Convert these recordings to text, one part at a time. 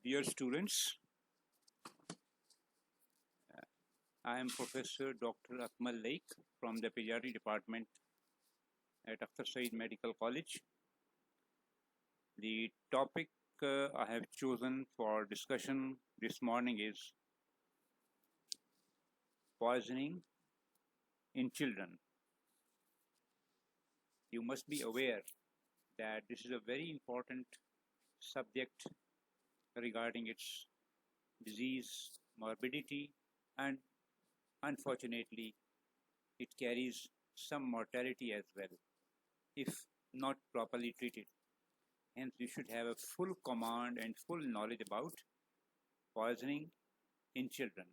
Dear students, I am Professor Dr. Akmal Laik from the Pediatric Department at Akhtar Saeed Medical College. The topic I have chosen for discussion this morning is poisoning in children. You must be aware that this is a very important subject regarding its disease, morbidity, and unfortunately, it carries some mortality as well if not properly treated. Hence, you should have a full command and full knowledge about poisoning in children.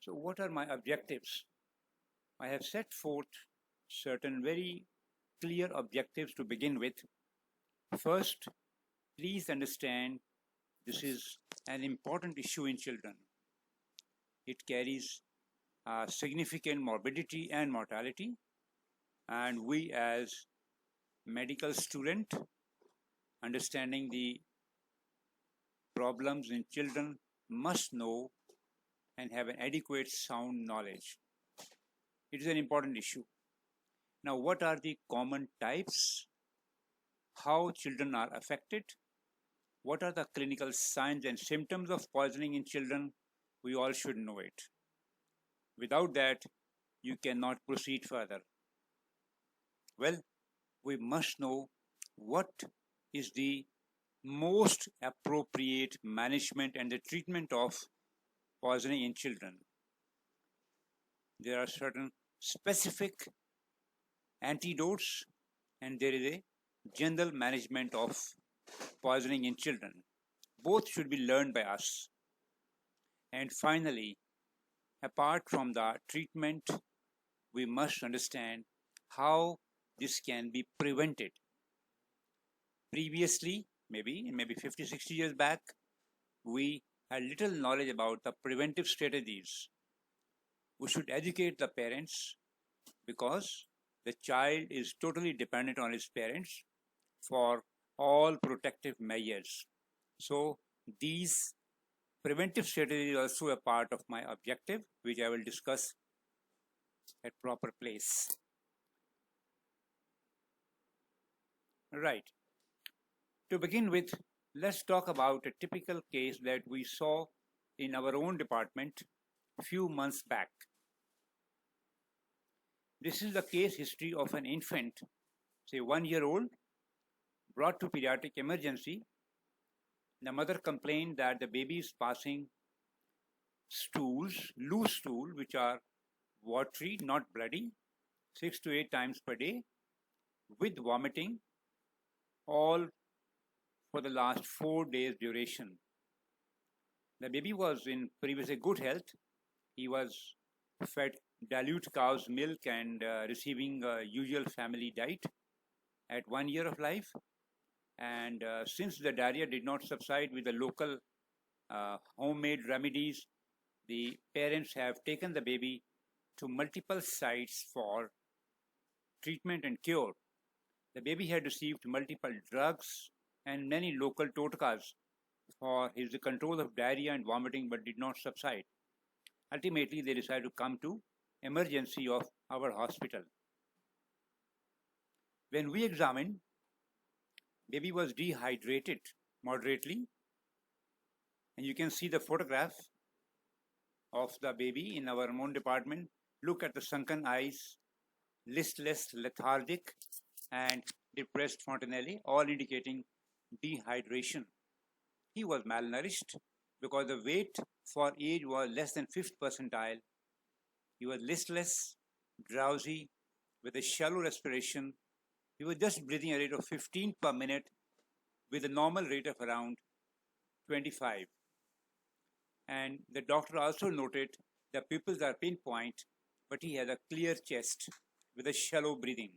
So, what are my objectives? I have set forth certain very clear objectives to begin with. First, please understand this is an important issue in children. It carries significant morbidity and mortality, and we as medical student understanding the problems in children must know and have an adequate sound knowledge. It is an important issue. Now, what are the common types? How children are affected? What are the clinical signs and symptoms of poisoning in children? We all should know it. Without that, you cannot proceed further. Well, we must know what is the most appropriate management and the treatment of poisoning in children. There are certain specific antidotes and there is a general management of poisoning in children. Both should be learned by us. And finally, apart from the treatment, we must understand how this can be prevented. Previously, maybe 50, 60 years back, we had little knowledge about the preventive strategies. We should educate the parents because the child is totally dependent on his parents for all protective measures. So these preventive strategies are also a part of my objective, which I will discuss at proper place. Right. To begin with, let's talk about a typical case that we saw in our own department a few months back. This is the case history of an infant, say 1 year old, brought to pediatric emergency. The mother complained that the baby is passing stools, loose stool, which are watery, not bloody, 6 to 8 times per day, with vomiting, all for the last 4 days duration. The baby was in previously good health. He was fed dilute cow's milk and receiving usual family diet at 1 year of life. And since the diarrhea did not subside with the local homemade remedies, the parents have taken the baby to multiple sites for treatment and cure. The baby had received multiple drugs and many local totkas for his control of diarrhea and vomiting, but did not subside. Ultimately, they decided to come to emergency of our hospital. When we examined, baby was dehydrated moderately, and you can see the photograph of the baby in our own department. Look at the sunken eyes, listless, lethargic, and depressed fontanelle, all indicating dehydration. He was malnourished because the weight for age was less than 5th percentile. He was listless, drowsy, with a shallow respiration. He was just breathing at a rate of 15 per minute with a normal rate of around 25. And the doctor also noted the pupils are pinpoint, but he had a clear chest with a shallow breathing.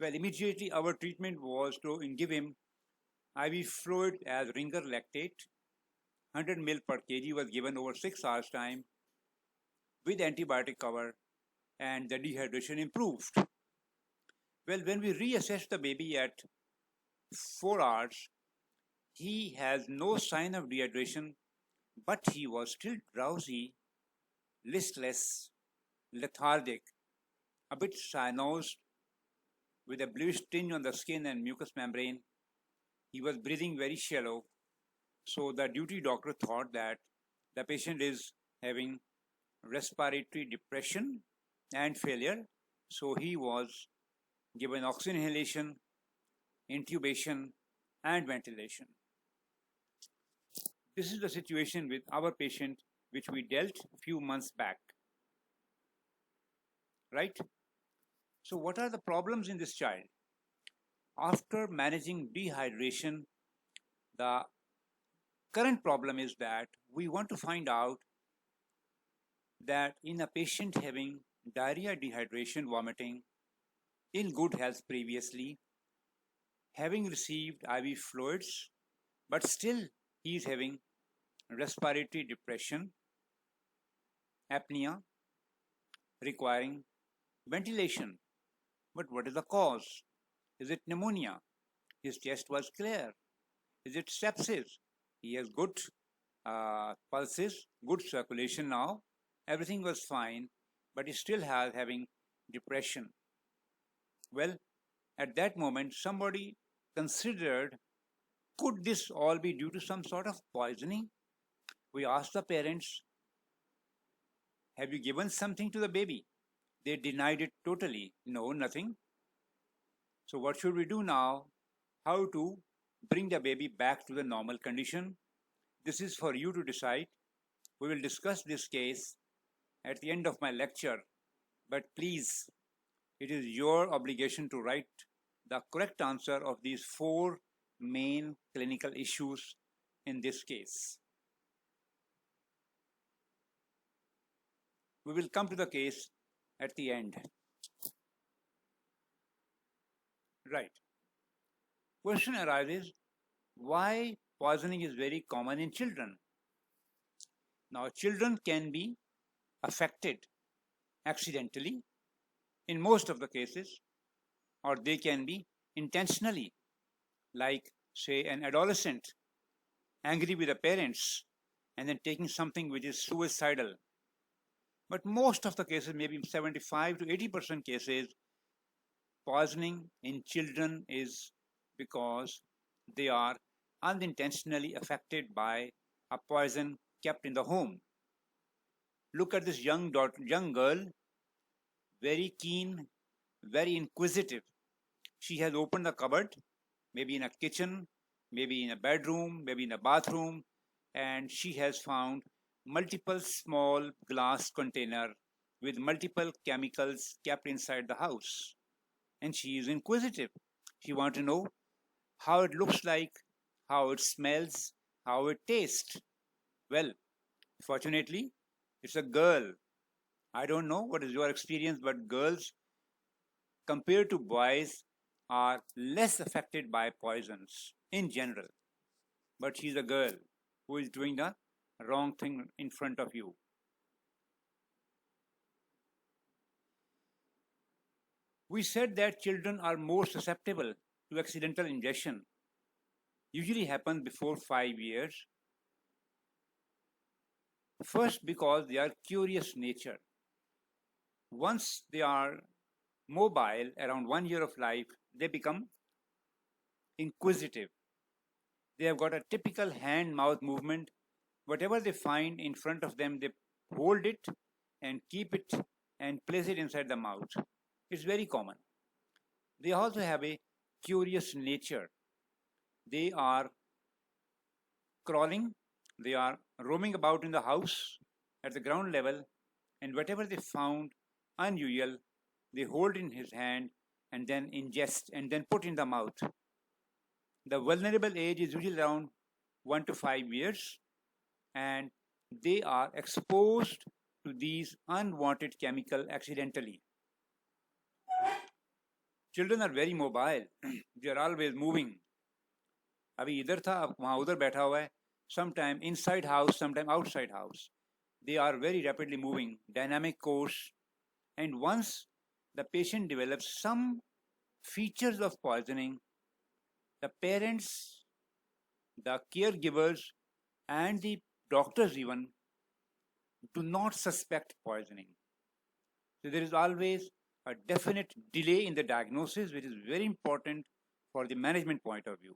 Well, immediately our treatment was to give him IV fluid as ringer lactate. 100 ml per kg was given over 6 hours time with antibiotic cover, and the dehydration improved. Well, when we reassess the baby at 4 hours, he has no sign of dehydration, but he was still drowsy, listless, lethargic, a bit cyanosed, with a bluish tinge on the skin and mucous membrane. He was breathing very shallow, so the duty doctor thought that the patient is having respiratory depression and failure. So he was given oxygen inhalation, intubation, and ventilation. This is the situation with our patient which we dealt a few months back. Right? So, what are the problems in this child? After managing dehydration, the current problem is that we want to find out that in a patient having diarrhea, dehydration, vomiting in good health previously, having received IV fluids, but still he is having respiratory depression, apnea, requiring ventilation. But what is the cause? Is it pneumonia? His chest was clear. Is it sepsis? He has good pulses, good circulation now. Everything was fine, but he still has having depression. Well, at that moment, somebody considered, could this all be due to some sort of poisoning? We asked the parents, have you given something to the baby? They denied it totally. No, nothing. So what should we do now? How to bring the baby back to the normal condition? This is for you to decide. We will discuss this case at the end of my lecture, but please, it is your obligation to write the correct answer of these 4 main clinical issues in this case. We will come to the case at the end. Right. Question arises, why poisoning is very common in children? Now, children can be affected accidentally in most of the cases, or they can be intentionally, like, say, an adolescent angry with the parents and then taking something which is suicidal. But most of the cases, maybe 75 to 80% cases, poisoning in children is because they are unintentionally affected by a poison kept in the home. Look at this young girl, very keen, very inquisitive. She has opened the cupboard, maybe in a kitchen, maybe in a bedroom, maybe in a bathroom, and she has found multiple small glass container with multiple chemicals kept inside the house. And she is inquisitive. She wants to know how it looks like, how it smells, how it tastes. Well, fortunately, it's a girl. I don't know what is your experience, but girls, compared to boys, are less affected by poisons in general. But she's a girl who is doing the wrong thing in front of you. We said that children are more susceptible to accidental ingestion. Usually happens before 5 years. First, because they are curious nature. Once they are mobile, around 1 year of life, they become inquisitive. They have got a typical hand-mouth movement. Whatever they find in front of them, they hold it and keep it and place it inside the mouth. It's very common. They also have a curious nature. They are crawling, they are roaming about in the house at the ground level, and whatever they found unusual, they hold in his hand and then ingest and then put in the mouth. The vulnerable age is usually around 1 to 5 years, and they are exposed to these unwanted chemical accidentally. Children are very mobile. They are always moving. अभी इधर था वहाँ उधर बैठा हुआ है. Sometime inside house, sometime outside house. They are very rapidly moving, dynamic course. And once the patient develops some features of poisoning, the parents, the caregivers, and the doctors even do not suspect poisoning. So there is always a definite delay in the diagnosis, which is very important for the management point of view.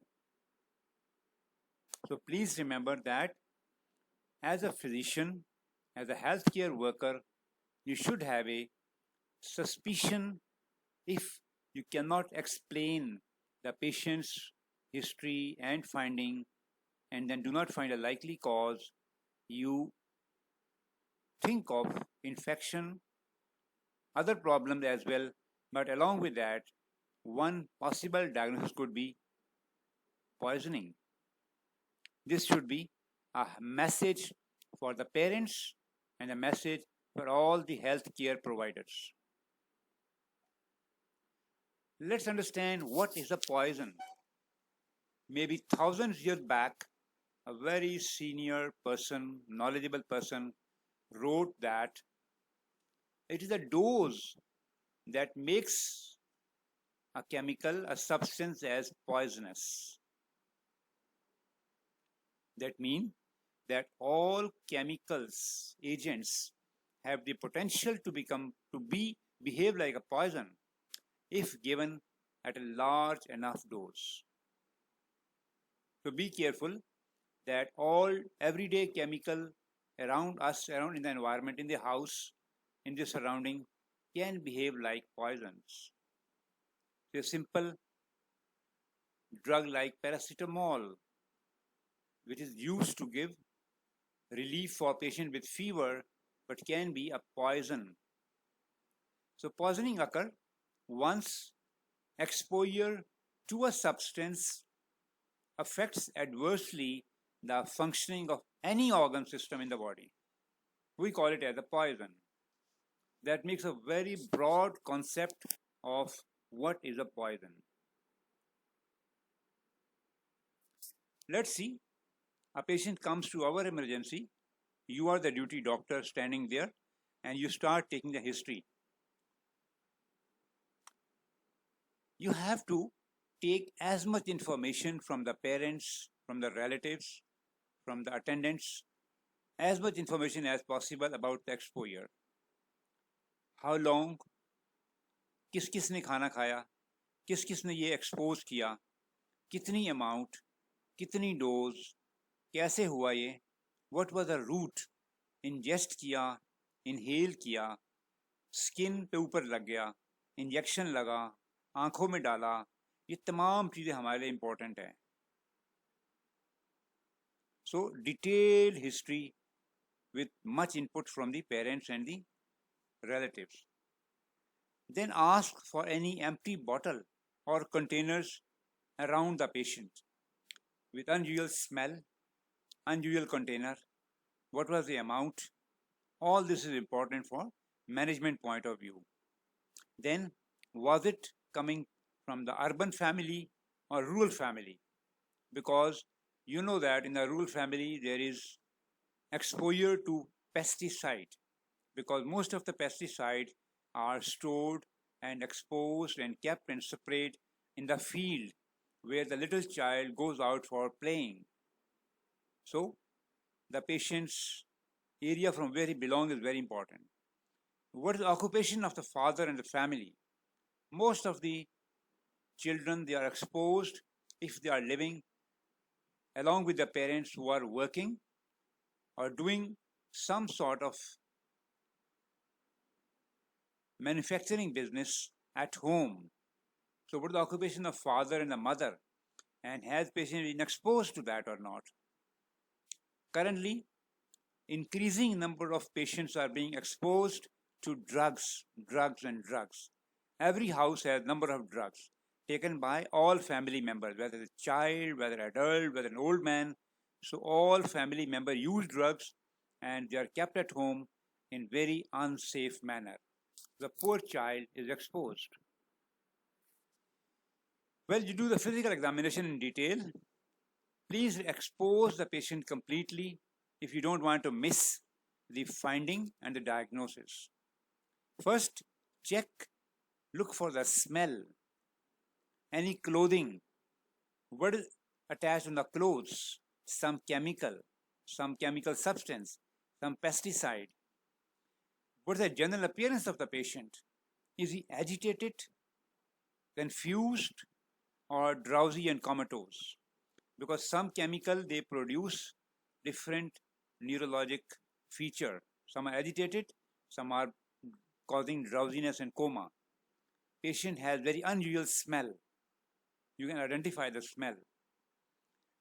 So please remember that as a physician, as a healthcare worker, you should have a suspicion if you cannot explain the patient's history and finding, and then do not find a likely cause, you think of infection, other problems as well, but along with that, one possible diagnosis could be poisoning. This should be a message for the parents and a message for all the healthcare providers. Let's understand what is a poison. Maybe thousands of years back, a very senior person, knowledgeable person, wrote that it is a dose that makes a chemical, a substance as poisonous. That means that all chemicals, agents have the potential to behave like a poison if given at a large enough dose. So be careful that all everyday chemical around us, around in the environment, in the house, in the surrounding, can behave like poisons. A simple drug like paracetamol, which is used to give relief for patients with fever, but can be a poison. So poisoning occurs once exposure to a substance affects adversely the functioning of any organ system in the body. We call it as a poison. That makes a very broad concept of what is a poison. Let's see, a patient comes to our emergency. You are the duty doctor standing there, and you start taking the history. You have to take as much information from the parents, from the relatives, from the attendants, as much information as possible about the exposure. How long, किस किस ने खाना खाया, किस किस ने ये expose किया, कितनी अमाउंट, कितनी डोज, कैसे हुआ ये, what was the route, ingest किया, इनहेल किया, स्किन पे ऊपर लग गया, इंजेक्शन लगा, आंखों में डाला, ये तमाम चीज़ें हमारे लिए इम्पोर्टेंट है. So detailed history with much input from the parents and the relatives. Then ask for any empty bottle or containers around the patient with unusual smell, unusual container, what was the amount. All this is important for management point of view. Then, was it coming from the urban family or rural family? Because you know that in the rural family there is exposure to pesticide, because most of the pesticides are stored and exposed and kept and sprayed in the field where the little child goes out for playing. So the patient's area from where he belongs is very important. What is the occupation of the father and the family? Most of the children, they are exposed if they are living along with the parents who are working or doing some sort of manufacturing business at home. So what is the occupation of father and the mother, and has patient been exposed to that or not? Currently, increasing number of patients are being exposed to drugs. Every house has number of drugs taken by all family members, whether it's child, whether adult, whether an old man. So all family members use drugs and they are kept at home in very unsafe manner. The poor child is exposed. Well, you do the physical examination in detail. Please expose the patient completely if you don't want to miss the finding and the diagnosis. First, check, look for the smell. Any clothing, what is attached on the clothes? Some chemical substance, some pesticide. What is the general appearance of the patient? Is he agitated, confused, or drowsy and comatose? Because some chemical they produce different neurologic feature. Some are agitated, some are causing drowsiness and coma. Patient has very unusual smell. You can identify the smell.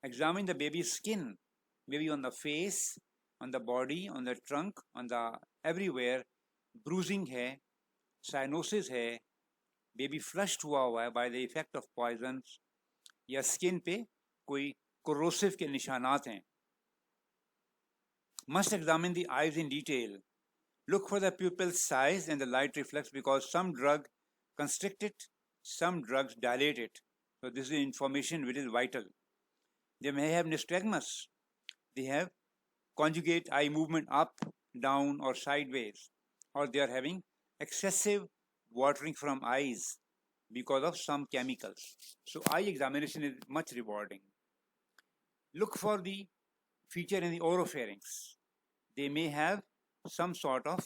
Examine the baby's skin, maybe on the face, on the body, on the trunk, on the everywhere. Bruising है, cyanosis है, baby flushed हुआ है by the effect of poisons, या skin पे कोई corrosive के निशानात हैं. Must examine the eyes in detail. Look for the pupil size and the light reflex because some drug constrict it, some drugs dilate it. So this is information which is vital. They may have nystagmus. They have conjugate eye movement up, down, or sideways. Or they are having excessive watering from eyes because of some chemicals. So eye examination is much rewarding. Look for the feature in the oropharynx. They may have some sort of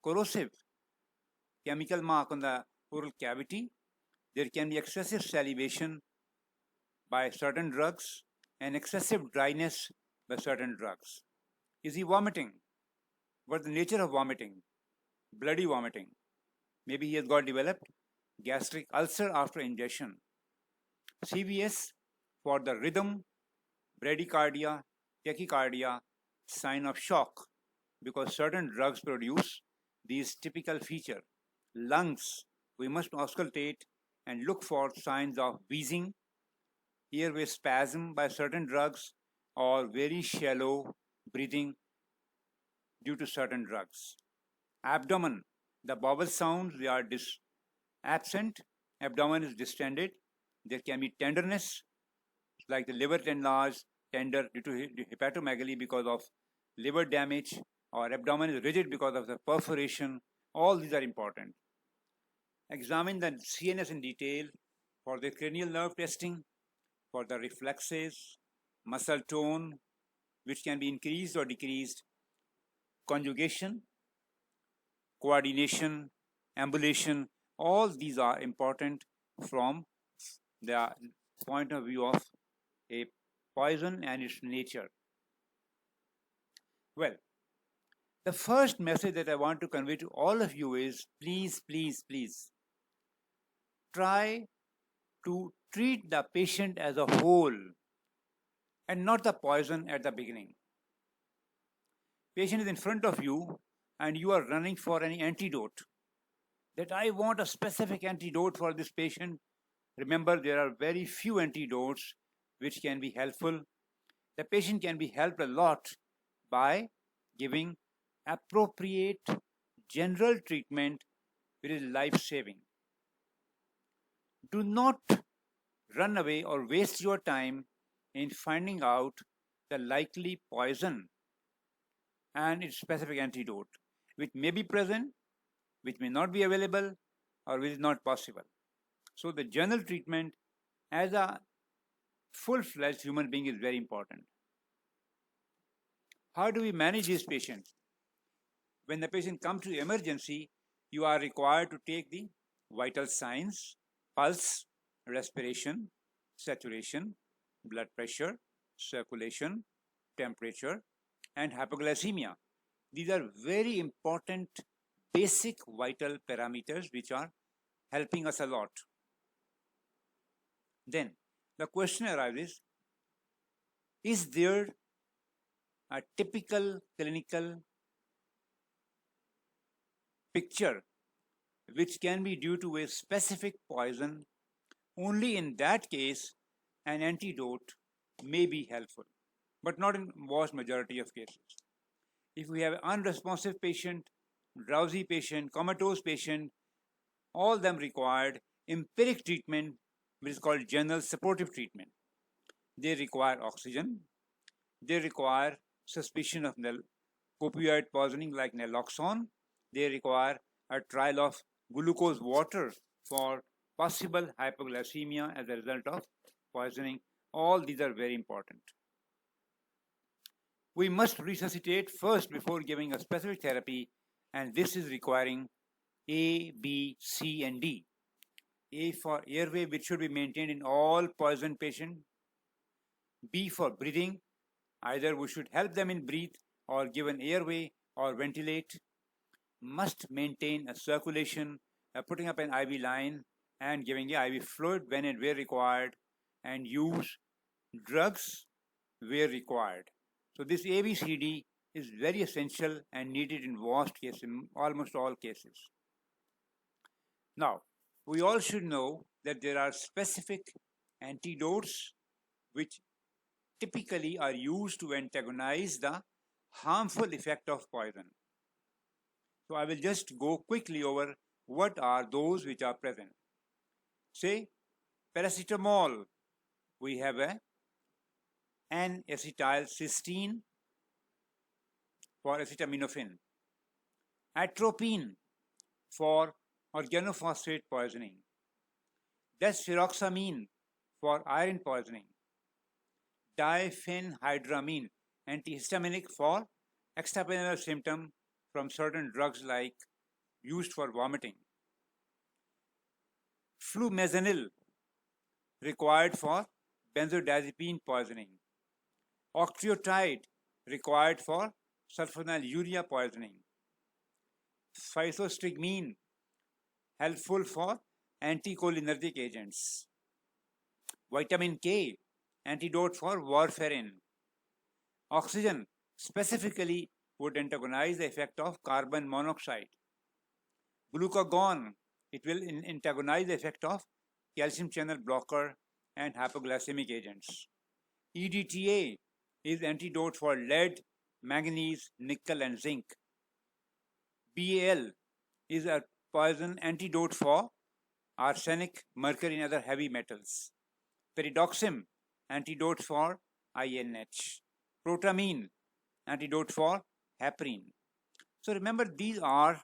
corrosive chemical mark on the oral cavity. There can be excessive salivation by certain drugs and excessive dryness by certain drugs. Is he vomiting? What's the nature of vomiting? Bloody vomiting. Maybe he has got developed gastric ulcer after ingestion. CVS for the rhythm, bradycardia, tachycardia, sign of shock because certain drugs produce these typical feature. Lungs, we must auscultate and look for signs of wheezing, airway spasm by certain drugs, or very shallow breathing due to certain drugs. Abdomen, the bowel sounds, they are absent, abdomen is distended. There can be tenderness, like the liver enlarged, tender due to hepatomegaly because of liver damage, or abdomen is rigid because of the perforation. All these are important. Examine the CNS in detail for the cranial nerve testing, for the reflexes, muscle tone, which can be increased or decreased, conjugation, coordination, ambulation, all these are important from the point of view of a poison and its nature. Well, the first message that I want to convey to all of you is please, please, please try to treat the patient as a whole and not the poison at the beginning. Patient is in front of you and you are running for any antidote. That I want a specific antidote for this patient. Remember, there are very few antidotes which can be helpful. The patient can be helped a lot by giving appropriate general treatment which is life-saving. Do not run away or waste your time in finding out the likely poison and its specific antidote, which may be present, which may not be available, or which is not possible. So the general treatment as a full-fledged human being is very important. How do we manage this patient? When the patient comes to emergency, you are required to take the vital signs, pulse, respiration, saturation, blood pressure, circulation, temperature, and hypoglycemia. These are very important basic vital parameters which are helping us a lot. Then the question arises, is there a typical clinical picture which can be due to a specific poison? Only in that case an antidote may be helpful, but not in vast majority of cases. If we have unresponsive patient, drowsy patient, comatose patient, all them required empiric treatment which is called general supportive treatment. They require oxygen, they require suspicion of opioid poisoning like naloxone, they require a trial of glucose water for possible hypoglycemia as a result of poisoning. All these are very important. We must resuscitate first before giving a specific therapy, and this is requiring A, B, C, and D. A for airway, which should be maintained in all poison patients. B for breathing, either we should help them in breathe or give an airway or ventilate. Must maintain a circulation, putting up an IV line and giving a IV fluid when and where required, and use drugs where required. So this ABCD is very essential and needed in vast cases, in almost all cases. Now, we all should know that there are specific antidotes which typically are used to antagonize the harmful effect of poison. So I will just go quickly over what are those which are present. Say, paracetamol, we have N-acetylcysteine for acetaminophen, atropine for organophosphate poisoning, desferoxamine for iron poisoning, diphenhydramine, antihistaminic for extrapyramidal symptom from certain drugs like used for vomiting, flumazenil required for benzodiazepine poisoning, octreotide required for sulfonylurea poisoning, physostigmine helpful for anticholinergic agents, vitamin K antidote for warfarin, oxygen specifically would antagonize the effect of carbon monoxide, glucagon, it will antagonize the effect of calcium channel blocker and hypoglycemic agents. EDTA is antidote for lead, manganese, nickel, and zinc. BAL is a poison antidote for arsenic, mercury, and other heavy metals. Pyridoxine, antidote for INH. Protamine, antidote for heparin. So remember, these are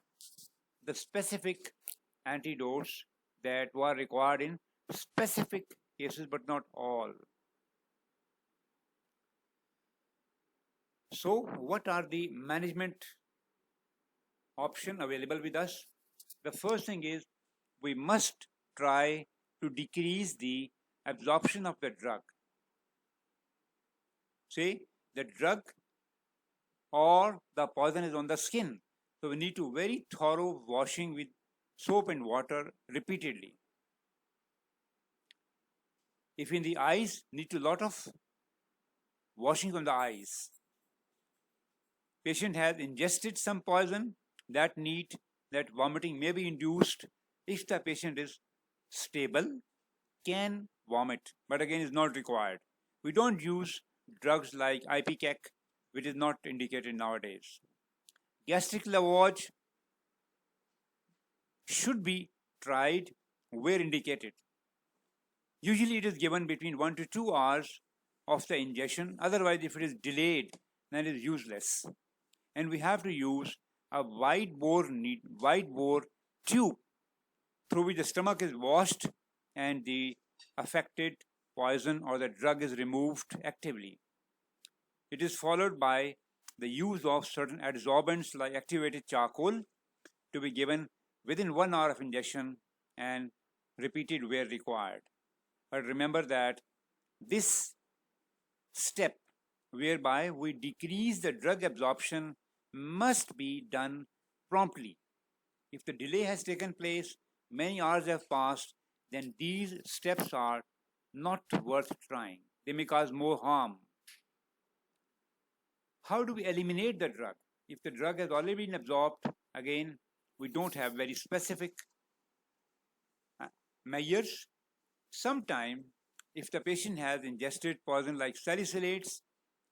the specific antidotes that were required in specific cases, but not all. So what are the management options available with us? The first thing is we must try to decrease the absorption of the drug. Say the drug or the poison is on the skin. So we need to very thorough washing with soap and water repeatedly. If in the eyes, need to lot of washing on the eyes. Patient has ingested some poison, that vomiting may be induced if the patient is stable, can vomit, but again is not required. We don't use drugs like Ipecac, which is not indicated nowadays. Gastric lavage should be tried where indicated. Usually it is given between 1 to 2 hours of the ingestion. Otherwise, if it is delayed, then it is useless. And we have to use a wide bore tube through which the stomach is washed and the affected poison or the drug is removed actively. It is followed by the use of certain adsorbents like activated charcoal to be given within 1 hour of ingestion and repeated where required. But remember that this step whereby we decrease the drug absorption must be done promptly. If the delay has taken place, many hours have passed, then these steps are not worth trying. They may cause more harm. How do we eliminate the drug? If the drug has already been absorbed, again, we don't have very specific measures. Sometime, if the patient has ingested poison like salicylates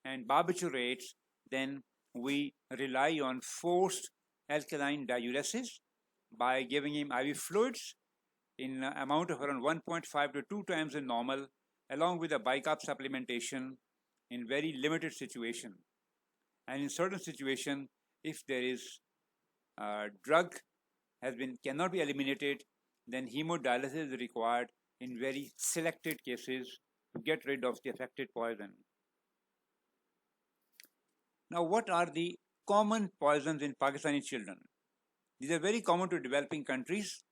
and barbiturates, then we rely on forced alkaline diuresis by giving him IV fluids in an amount of around 1.5 to 2 times the normal, along with a bicarb supplementation in very limited situation. And in certain situation, if there is drug cannot be eliminated, then hemodialysis is required in very selected cases to get rid of the affected poison. Now, what are the common poisons in Pakistani children? These are very common to developing countries.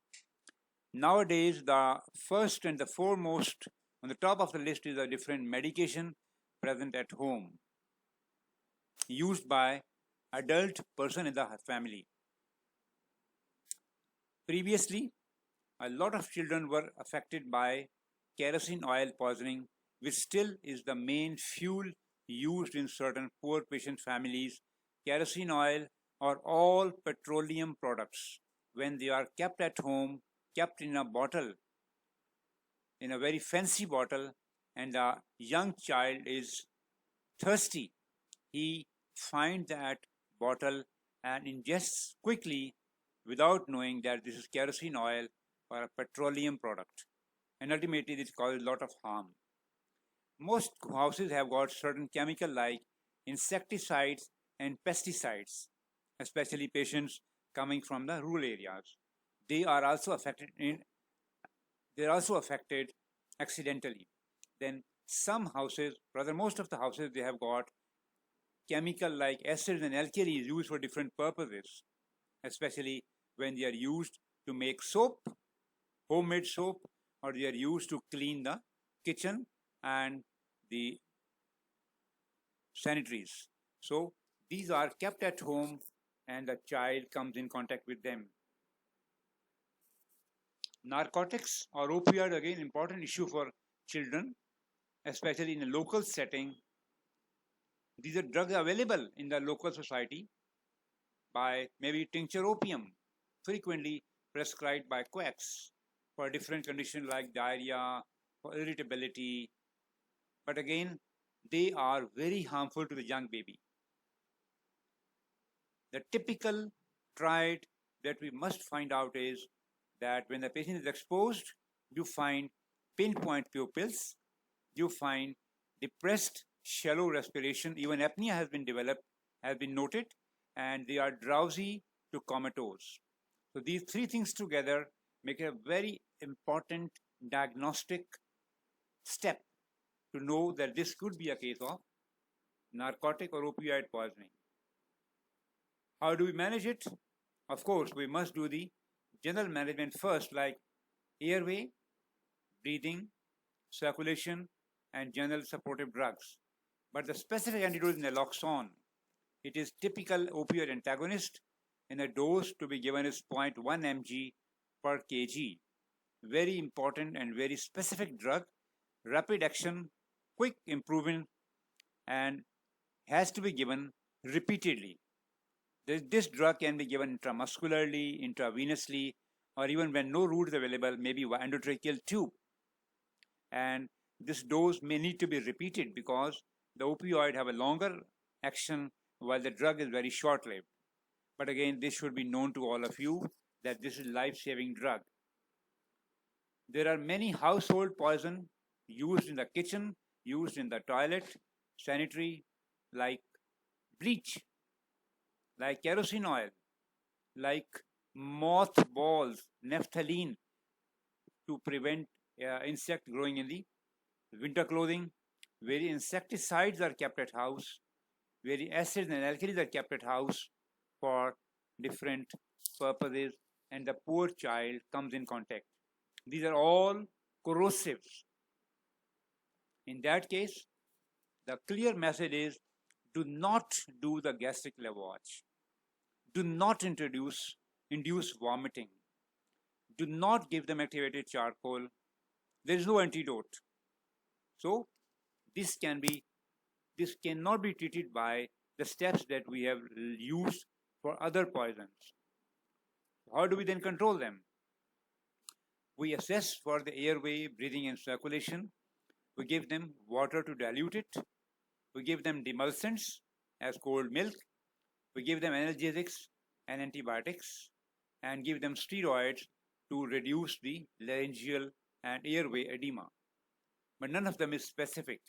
Nowadays, the first and the foremost on the top of the list is a different medication present at home, used by adult person in the family. Previously, a lot of children were affected by kerosene oil poisoning, which still is the main fuel used in certain poor patient families. Kerosene oil or all petroleum products, when they are kept at home, kept in a bottle, in a very fancy bottle, and a young child is thirsty, he finds that bottle and ingests quickly without knowing that this is kerosene oil or a petroleum product. And ultimately, this causes a lot of harm. Most houses have got certain chemical like insecticides and pesticides, especially patients coming from the rural areas. They are also affected accidentally. Then some houses, rather most of the houses, they have got chemical like acids and alkalis used for different purposes, especially when they are used to make soap, homemade soap, or they are used to clean the kitchen and the sanitaries. So these are kept at home and the child comes in contact with them. Narcotics or opioid, again, important issue for children, especially in a local setting. These are drugs available in the local society by maybe tincture opium, frequently prescribed by quacks for different conditions like diarrhea, for irritability. But again, they are very harmful to the young baby. The typical trait that we must find out is that when the patient is exposed, you find pinpoint pupils, you find depressed shallow respiration, even apnea has been developed, has been noted, and they are drowsy to comatose. So these three things together make a very important diagnostic step to know that this could be a case of narcotic or opioid poisoning. How do we manage it? Of course, we must do the general management first, like airway, breathing, circulation, and general supportive drugs. But the specific antidote is naloxone. It is typical opioid antagonist, and a dose to be given is 0.1 mg per kg. Very important and very specific drug, rapid action, quick improvement, and has to be given repeatedly. This drug can be given intramuscularly, intravenously, or even when no route is available, maybe endotracheal tube. And this dose may need to be repeated because the opioid have a longer action while the drug is very short-lived. But again, this should be known to all of you that this is life-saving drug. There are many household poison used in the kitchen, used in the toilet, sanitary, like bleach, like kerosene oil, like mothballs, naphthalene to prevent insect growing in the winter clothing, where insecticides are kept at house, where acids and alkalis are kept at house for different purposes, and the poor child comes in contact. These are all corrosives. In that case, the clear message is do not do the gastric lavage. Do not induce vomiting. Do not give them activated charcoal. There is no antidote. So this cannot be treated by the steps that we have used for other poisons. How do we then control them? We assess for the airway, breathing, and circulation. We give them water to dilute it. We give them demulcents as cold milk. We give them analgesics and antibiotics and give them steroids to reduce the laryngeal and airway edema. But none of them is specific.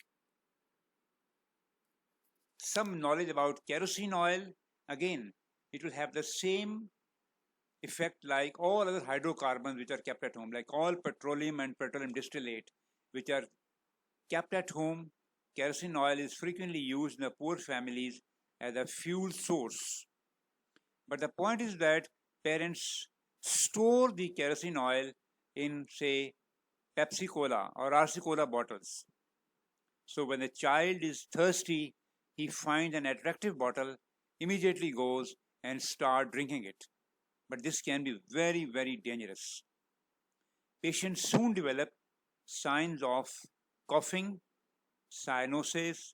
Some knowledge about kerosene oil, again, it will have the same effect like all other hydrocarbons which are kept at home, like all petroleum and petroleum distillate, which are kept at home. Kerosene oil is frequently used in the poor families as a fuel source. But the point is that parents store the kerosene oil in, say, Pepsi Cola or RC Cola bottles. So when the child is thirsty, he finds an attractive bottle, immediately goes and start drinking it. But this can be very, very dangerous. Patients soon develop signs of coughing, cyanosis,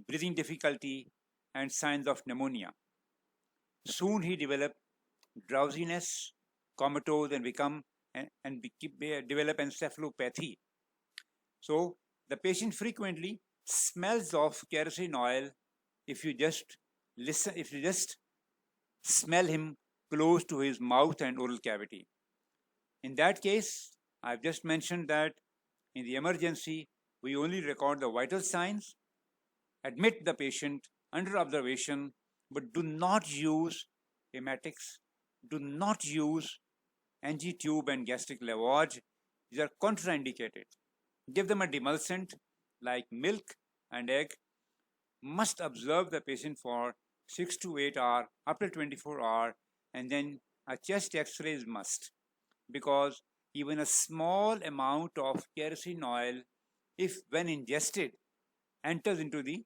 breathing difficulty, and signs of pneumonia. Soon he developed drowsiness, comatose, and develop encephalopathy. So the patient frequently smells of kerosene oil if you just smell him close to his mouth and oral cavity. In that case, I've just mentioned that in the emergency, we only record the vital signs, admit the patient under observation, but do not use emetics, do not use NG tube and gastric lavage. These are contraindicated. Give them a demulcent like milk and egg. Must observe the patient for 6 to 8 hours, up to 24 hours, and then a chest x-ray is must, because even a small amount of kerosene oil, if when ingested, enters into the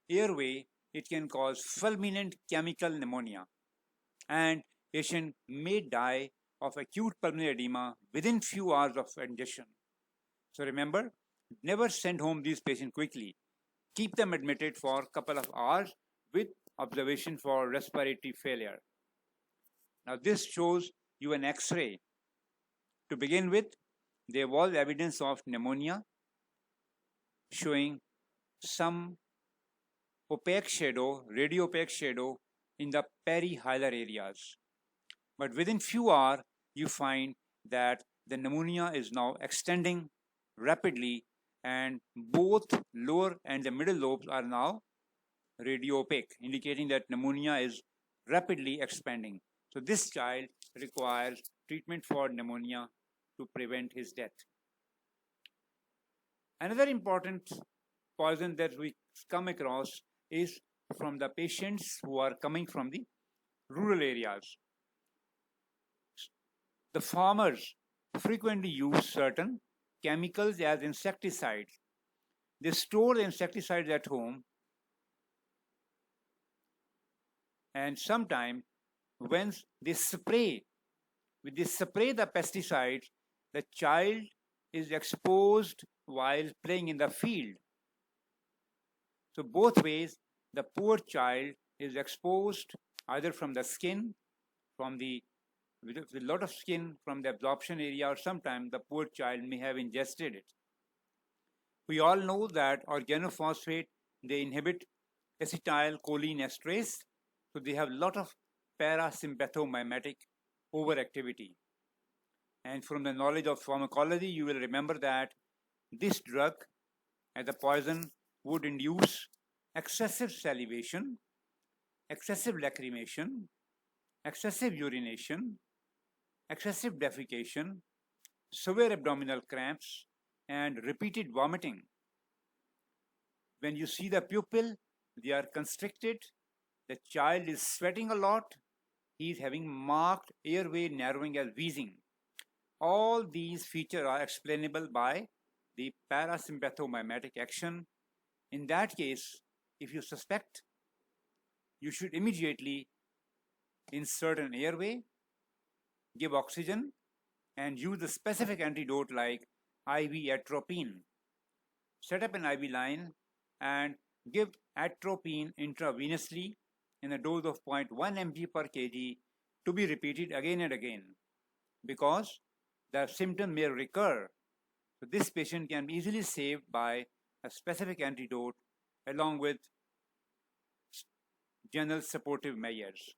airway, it can cause fulminant chemical pneumonia, and patient may die of acute pulmonary edema within few hours of ingestion. So remember, never send home these patients quickly. Keep them admitted for a couple of hours with observation for respiratory failure. Now this shows you an X-ray. To begin with, there was evidence of pneumonia showing some opaque shadow, radio-opaque shadow in the perihilar areas. But within few hours, you find that the pneumonia is now extending rapidly, and both lower and the middle lobes are now radio-opaque, indicating that pneumonia is rapidly expanding. So this child requires treatment for pneumonia to prevent his death. Another important poison that we come across is from the patients who are coming from the rural areas. The farmers frequently use certain chemicals as insecticides. They store the insecticides at home, and sometimes when they spray the pesticides, the child is exposed while playing in the field. So both ways, the poor child is exposed either from the skin, with a lot of skin from the absorption area, or sometimes the poor child may have ingested it. We all know that organophosphate, they inhibit acetylcholine esterase, so they have a lot of parasympathomimetic overactivity. And from the knowledge of pharmacology, you will remember that this drug as a poison would induce excessive salivation, excessive lacrimation, excessive urination, excessive defecation, severe abdominal cramps, and repeated vomiting. When you see the pupil, they are constricted, the child is sweating a lot, he is having marked airway narrowing as wheezing. All these features are explainable by the parasympathomimetic action. In that case, if you suspect, you should immediately insert an airway, give oxygen, and use a specific antidote like IV atropine. Set up an IV line and give atropine intravenously in a dose of 0.1 mg per kg to be repeated again and again, because the symptom may recur. So this patient can be easily saved by a specific antidote along with general supportive measures.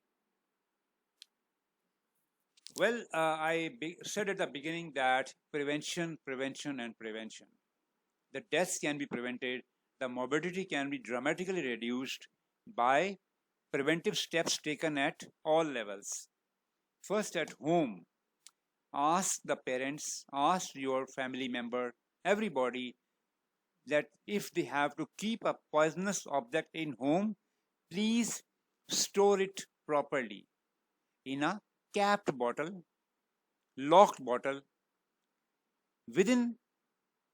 Well, I said at the beginning that prevention. The deaths can be prevented, the morbidity can be dramatically reduced by preventive steps taken at all levels. First at home, ask the parents, ask your family member, everybody, that if they have to keep a poisonous object in home, please store it properly in a capped bottle, locked bottle, within,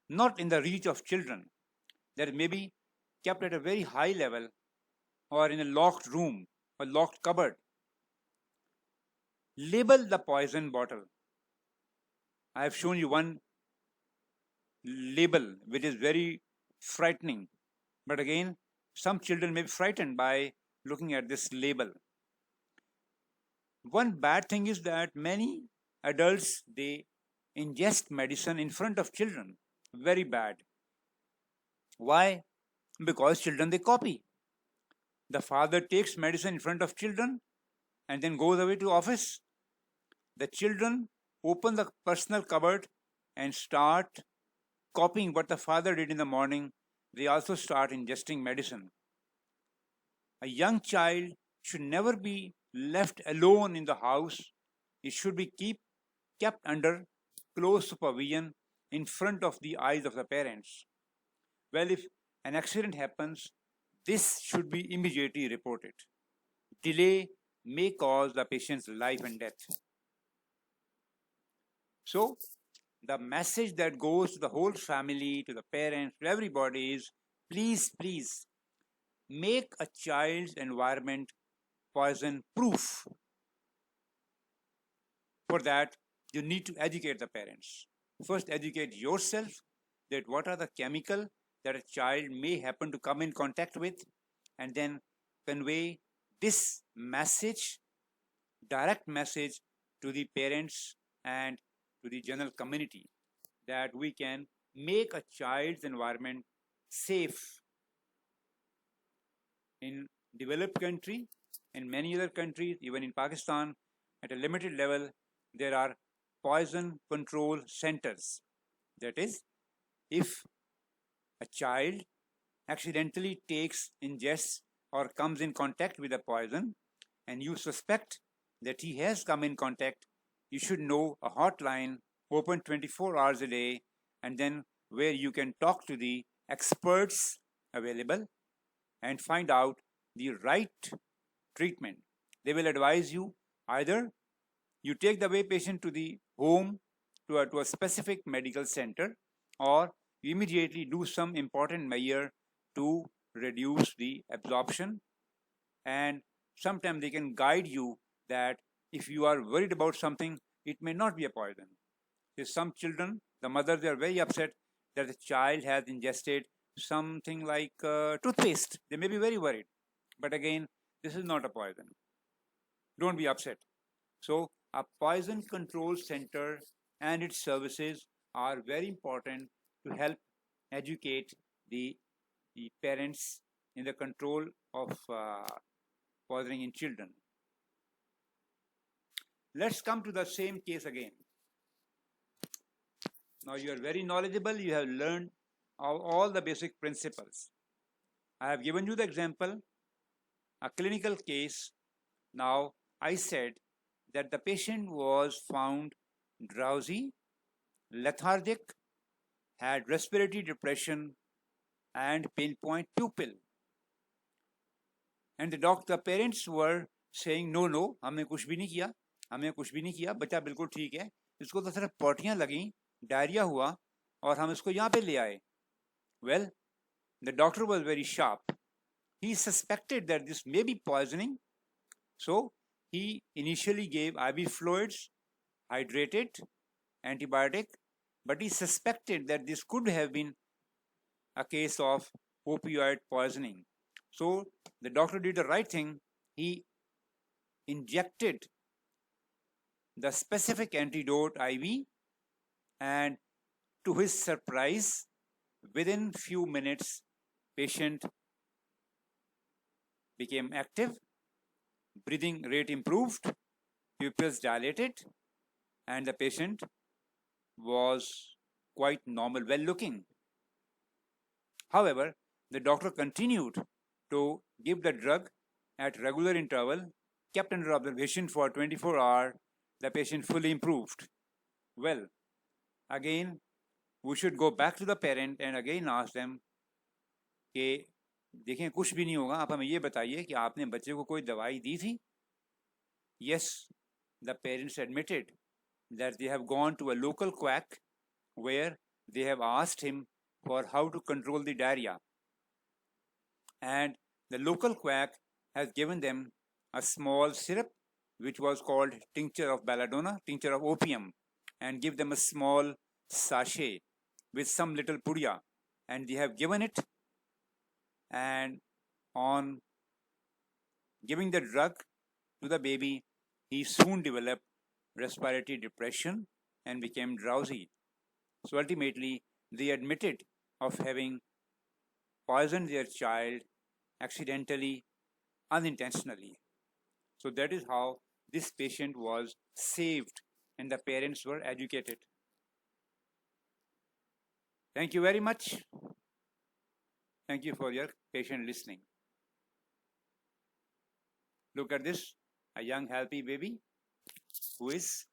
not in the reach of children, that may be kept at a very high level or in a locked room or locked cupboard. Label the poison bottle. I have shown you one label which is very frightening, but again, some children may be frightened by looking at this label. One bad thing is that many adults, they ingest medicine in front of children. Very bad. Why? Because children, they copy. The father takes medicine in front of children and then goes away to office. The children open the personal cupboard and start copying what the father did in the morning. They also start ingesting medicine. A young child should never be left alone in the house. It should be kept under close supervision in front of the eyes of the parents. Well, if an accident happens, this should be immediately reported. Delay may cause the patient's life and death. So, the message that goes to the whole family, to the parents, to everybody is, please, please, make a child's environment poison proof. For that, you need to educate the parents. First, educate yourself that what are the chemical that a child may happen to come in contact with, and then convey this message, direct message, to the parents and to the general community, that we can make a child's environment safe. In developed country, in many other countries, even in Pakistan, at a limited level, there are poison control centers. That is, if a child accidentally ingests, or comes in contact with a poison, and you suspect that he has come in contact, you should know a hotline open 24 hours a day, and then where you can talk to the experts available and find out the right treatment. They will advise you, either you take the patient to the home, to a specific medical center, or you immediately do some important measure to reduce the absorption. And sometimes they can guide you that if you are worried about something, it may not be a poison. There's some children, the mothers, are very upset that the child has ingested something like toothpaste. They may be very worried. But again, this is not a poison. Don't be upset. So a poison control center and its services are very important to help educate the parents in the control of poisoning in children. Let's come to the same case again. Now you are very knowledgeable, you have learned all the basic principles. I have given you the example, a clinical case. Now I said that the patient was found drowsy, lethargic, had respiratory depression and pinpoint pupil. And the parents were saying, no, हमने कुछ भी नहीं किया, बच्चा बिल्कुल ठीक है, इसको तो सिर्फ पोटियां लगी, डायरिया हुआ और हम इसको यहाँ पे ले आए. Well, the doctor was very sharp. He suspected that this may be poisoning, so he initially gave IV fluids, hydrated, antibiotic, but he suspected that this could have been a case of opioid poisoning. So the doctor did the right thing. He injected the specific antidote IV, and to his surprise, within few minutes, patient became active, breathing rate improved, pupils dilated, and the patient was quite normal, well looking. However, the doctor continued to give the drug at regular interval, kept under observation for 24 hours, the patient fully improved. Well, again, we should go back to the parent and again ask them कि देखें कुछ भी नहीं होगा, आप हमें ये बताइए कि आपने बच्चे को कोई दवाई दी थी? Yes, the parents admitted that they have gone to a local quack where they have asked him for how to control the diarrhea. And the local quack has given them a small syrup which was called tincture of belladonna, tincture of opium, and give them a small sachet with some little pudia, and they have given it, and on giving the drug to the baby, he soon developed respiratory depression and became drowsy. So ultimately, they admitted of having poisoned their child accidentally, unintentionally. So that is how this patient was saved and the parents were educated. Thank you very much. Thank you for your patient listening. Look at this, a young healthy baby who is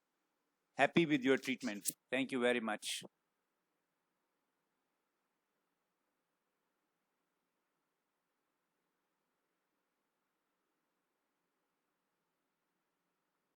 happy with your treatment. Thank you very much.